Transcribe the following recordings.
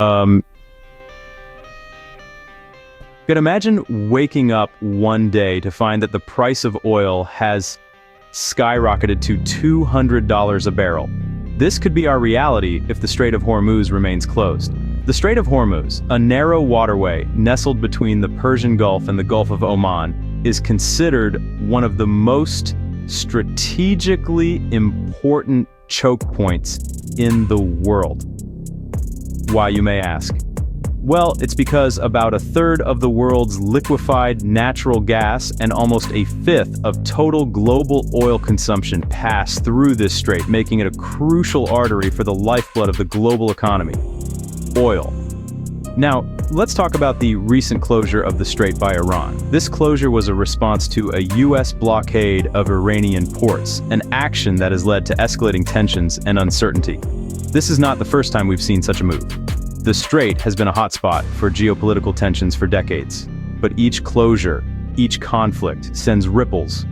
Um, you can imagine waking up one day to find that the price of oil has skyrocketed to $200 a barrel. This could be our reality if the Strait of Hormuz remains closed. The Strait of Hormuz, a narrow waterway nestled between the Persian Gulf and the Gulf of Oman, is considered one of the most strategically important choke points in the world. Why, you may ask? Well, it's because about a third of the world's liquefied natural gas and almost a fifth of total global oil consumption pass through this strait, making it a crucial artery for the lifeblood of the global economy: oil. Now, let's talk about the recent closure of the strait by Iran. This closure was a response to a U.S. blockade of Iranian ports, an action that has led to escalating tensions and uncertainty. This is not the first time we've seen such a move. The strait has been a hotspot for geopolitical tensions for decades, but each closure, each conflict sends ripples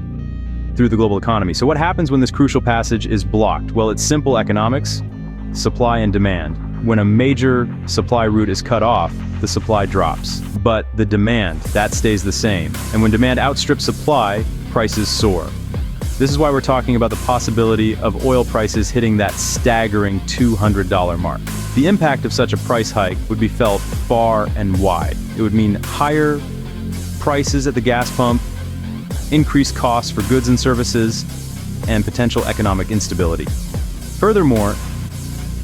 through the global economy. So what happens when this crucial passage is blocked? Well, it's simple economics: supply and demand. When a major supply route is cut off, the supply drops. But the demand, that stays the same. And when demand outstrips supply, prices soar. This is why we're talking about the possibility of oil prices hitting that staggering $200 mark. The impact of such a price hike would be felt far and wide. It would mean higher prices at the gas pump, increased costs for goods and services, and potential economic instability. Furthermore,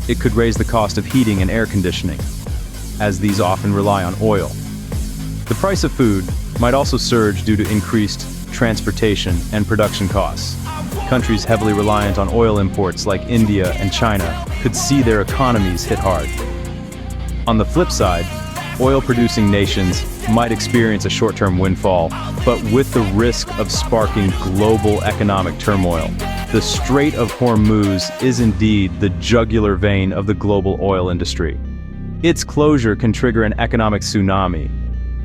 it could raise the cost of heating and air conditioning, as these often rely on oil. The price of food might also surge due to increased transportation and production costs. Countries heavily reliant on oil imports like India and China could see their economies hit hard. On the flip side, oil-producing nations might experience a short-term windfall, but with the risk of sparking global economic turmoil. The Strait of Hormuz is indeed the jugular vein of the global oil industry. Its closure can trigger an economic tsunami.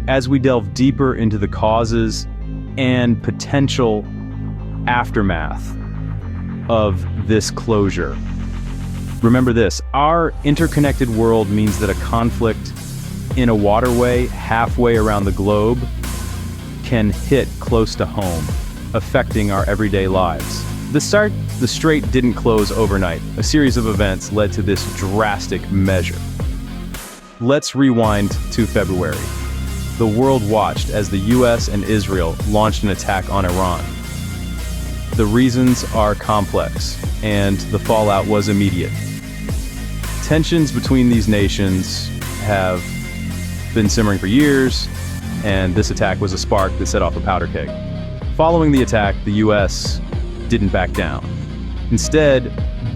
As we delve deeper into the causes and potential aftermath of this closure, remember this: our interconnected world means that a conflict in a waterway halfway around the globe can hit close to home, affecting our everyday lives. The strait didn't close overnight. A series of events led to this drastic measure. Let's rewind to February. The world watched as the US and Israel launched an attack on Iran. The reasons are complex, and the fallout was immediate. Tensions between these nations have been simmering for years, and this attack was a spark that set off a powder keg. Following the attack, the US didn't back down. Instead,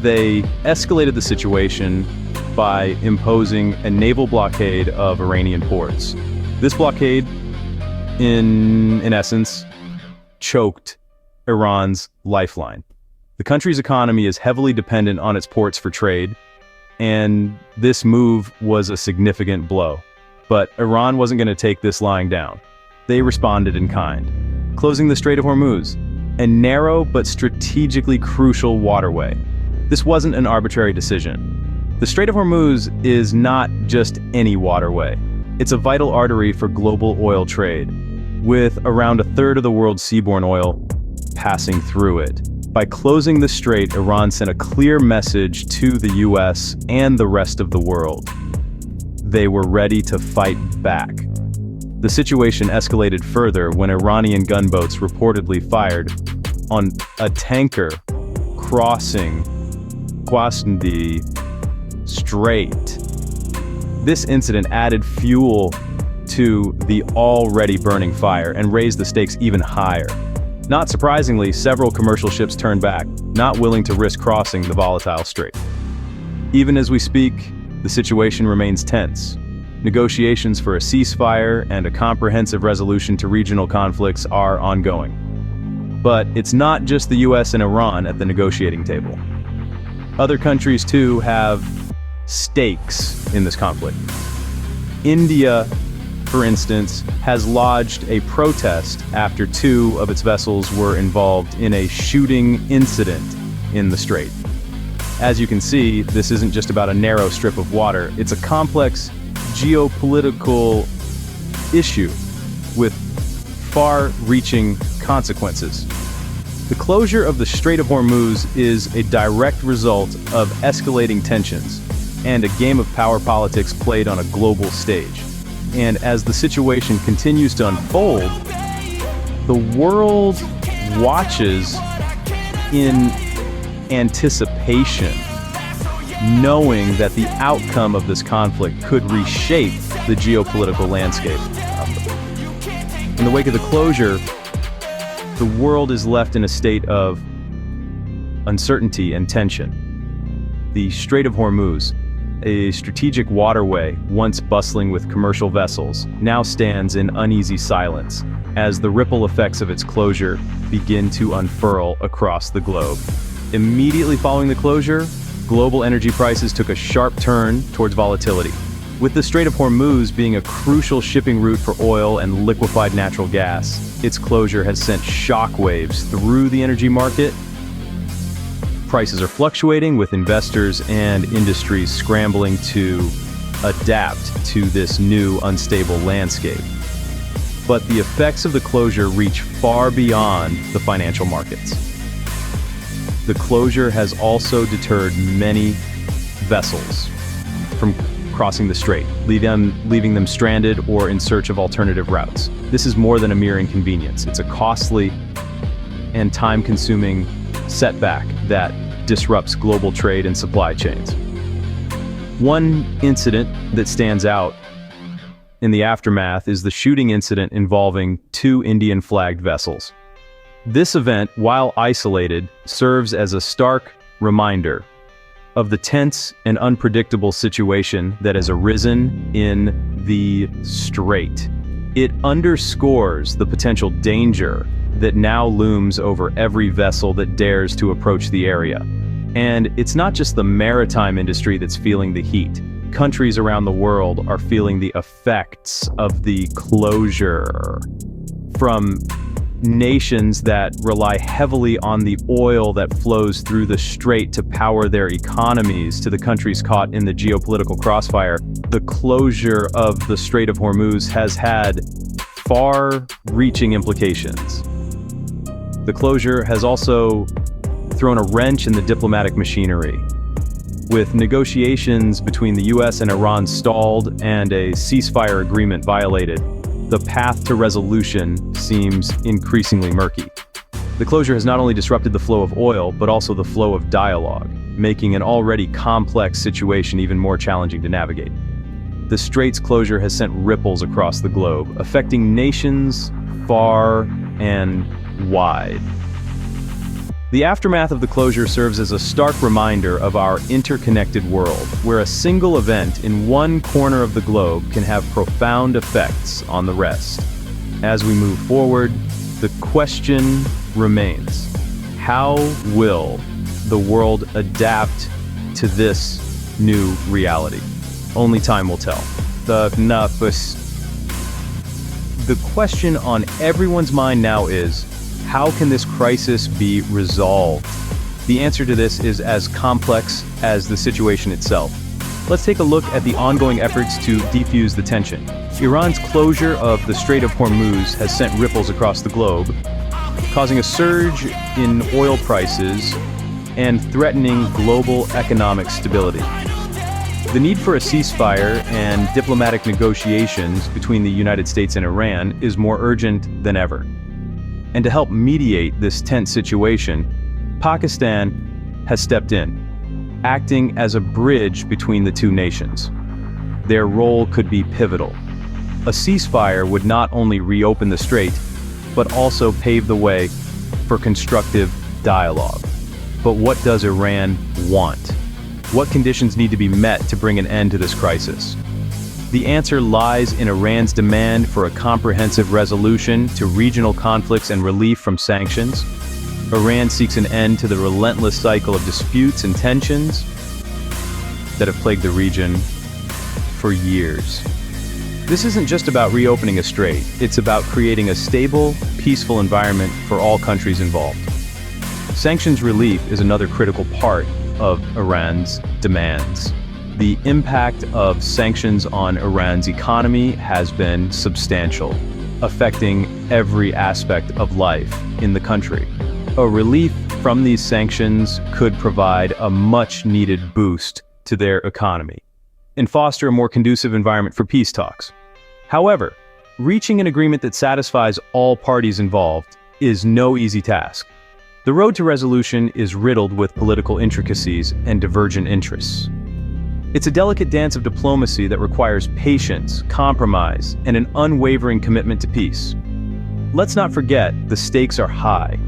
they escalated the situation by imposing a naval blockade of Iranian ports. This blockade, in essence, choked Iran's lifeline. The country's economy is heavily dependent on its ports for trade, and this move was a significant blow. But Iran wasn't going to take this lying down. They responded in kind, closing the Strait of Hormuz, a narrow but strategically crucial waterway. This wasn't an arbitrary decision. The Strait of Hormuz is not just any waterway. It's a vital artery for global oil trade, with around a third of the world's seaborne oil passing through it. By closing the strait, Iran sent a clear message to the US and the rest of the world. They were ready to fight back. The situation escalated further when Iranian gunboats reportedly fired on a tanker crossing the strait. This incident added fuel to the already burning fire and raised the stakes even higher. Not surprisingly, several commercial ships turned back, not willing to risk crossing the volatile strait. Even as we speak, the situation remains tense. Negotiations for a ceasefire and a comprehensive resolution to regional conflicts are ongoing. But it's not just the US and Iran at the negotiating table. Other countries, too, have stakes in this conflict. India, for instance, has lodged a protest after 2 of its vessels were involved in a shooting incident in the strait. As you can see, this isn't just about a narrow strip of water. It's a complex geopolitical issue with far-reaching consequences. The closure of the Strait of Hormuz is a direct result of escalating tensions and a game of power politics played on a global stage. And as the situation continues to unfold, the world watches in anticipation, knowing that the outcome of this conflict could reshape the geopolitical landscape. In the wake of the closure, the world is left in a state of uncertainty and tension. The Strait of Hormuz, a strategic waterway once bustling with commercial vessels, now stands in uneasy silence as the ripple effects of its closure begin to unfurl across the globe. Immediately following the closure, global energy prices took a sharp turn towards volatility. With the Strait of Hormuz being a crucial shipping route for oil and liquefied natural gas, its closure has sent shockwaves through the energy market. Prices are fluctuating, with investors and industries scrambling to adapt to this new unstable landscape. But the effects of the closure reach far beyond the financial markets. The closure has also deterred many vessels from crossing the strait, leaving them stranded or in search of alternative routes. This is more than a mere inconvenience. It's a costly and time-consuming setback that disrupts global trade and supply chains. One incident that stands out in the aftermath is the shooting incident involving two Indian-flagged vessels. This event, while isolated, serves as a stark reminder of the tense and unpredictable situation that has arisen in the strait. It underscores the potential danger that now looms over every vessel that dares to approach the area. And it's not just the maritime industry that's feeling the heat. Countries around the world are feeling the effects of the closure, from nations that rely heavily on the oil that flows through the strait to power their economies, to the countries caught in the geopolitical crossfire. The closure of the Strait of Hormuz has had far-reaching implications. The closure has also thrown a wrench in the diplomatic machinery. With negotiations between the US and Iran stalled and a ceasefire agreement violated, the path to resolution seems increasingly murky. The closure has not only disrupted the flow of oil, but also the flow of dialogue, making an already complex situation even more challenging to navigate. The strait's closure has sent ripples across the globe, affecting nations far and wide. The aftermath of the closure serves as a stark reminder of our interconnected world, where a single event in one corner of the globe can have profound effects on the rest. As we move forward, the question remains: how will the world adapt to this new reality? Only time will tell. The question on everyone's mind now is, how can this crisis be resolved? The answer to this is as complex as the situation itself. Let's take a look at the ongoing efforts to defuse the tension. Iran's closure of the Strait of Hormuz has sent ripples across the globe, causing a surge in oil prices and threatening global economic stability. The need for a ceasefire and diplomatic negotiations between the United States and Iran is more urgent than ever. And to help mediate this tense situation, Pakistan has stepped in, acting as a bridge between the two nations. Their role could be pivotal. A ceasefire would not only reopen the strait, but also pave the way for constructive dialogue. But what does Iran want? What conditions need to be met to bring an end to this crisis? The answer lies in Iran's demand for a comprehensive resolution to regional conflicts and relief from sanctions. Iran seeks an end to the relentless cycle of disputes and tensions that have plagued the region for years. This isn't just about reopening a strait, it's about creating a stable, peaceful environment for all countries involved. Sanctions relief is another critical part of Iran's demands. The impact of sanctions on Iran's economy has been substantial, affecting every aspect of life in the country. A relief from these sanctions could provide a much-needed boost to their economy and foster a more conducive environment for peace talks. However, reaching an agreement that satisfies all parties involved is no easy task. The road to resolution is riddled with political intricacies and divergent interests. It's a delicate dance of diplomacy that requires patience, compromise, and an unwavering commitment to peace. Let's not forget, the stakes are high.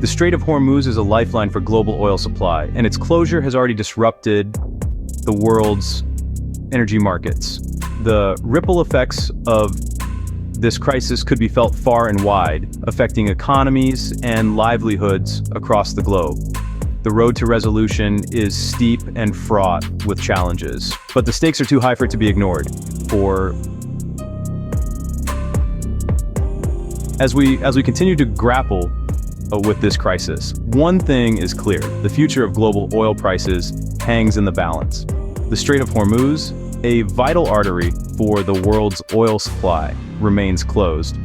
The Strait of Hormuz is a lifeline for global oil supply, and its closure has already disrupted the world's energy markets. The ripple effects of this crisis could be felt far and wide, affecting economies and livelihoods across the globe. The road to resolution is steep and fraught with challenges, but the stakes are too high for it to be ignored. As we continue to grapple with this crisis, one thing is clear: the future of global oil prices hangs in the balance. The Strait of Hormuz, a vital artery for the world's oil supply, remains closed.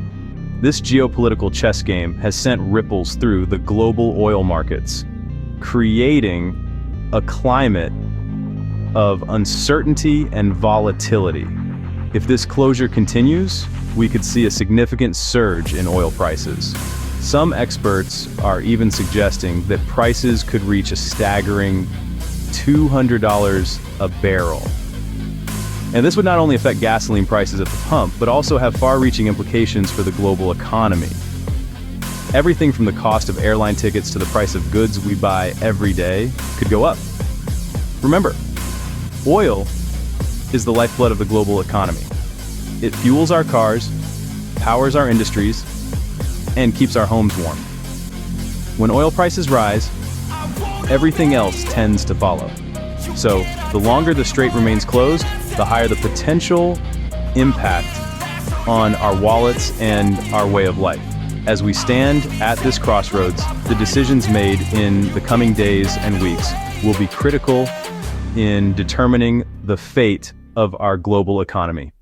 This geopolitical chess game has sent ripples through the global oil markets, creating a climate of uncertainty and volatility. If this closure continues, we could see a significant surge in oil prices. Some experts are even suggesting that prices could reach a staggering $200 a barrel. And this would not only affect gasoline prices at the pump, but also have far-reaching implications for the global economy. Everything from the cost of airline tickets to the price of goods we buy every day could go up. Remember, oil is the lifeblood of the global economy. It fuels our cars, powers our industries, and keeps our homes warm. When oil prices rise, everything else tends to follow. So, the longer the strait remains closed, the higher the potential impact on our wallets and our way of life. As we stand at this crossroads, the decisions made in the coming days and weeks will be critical in determining the fate of our global economy.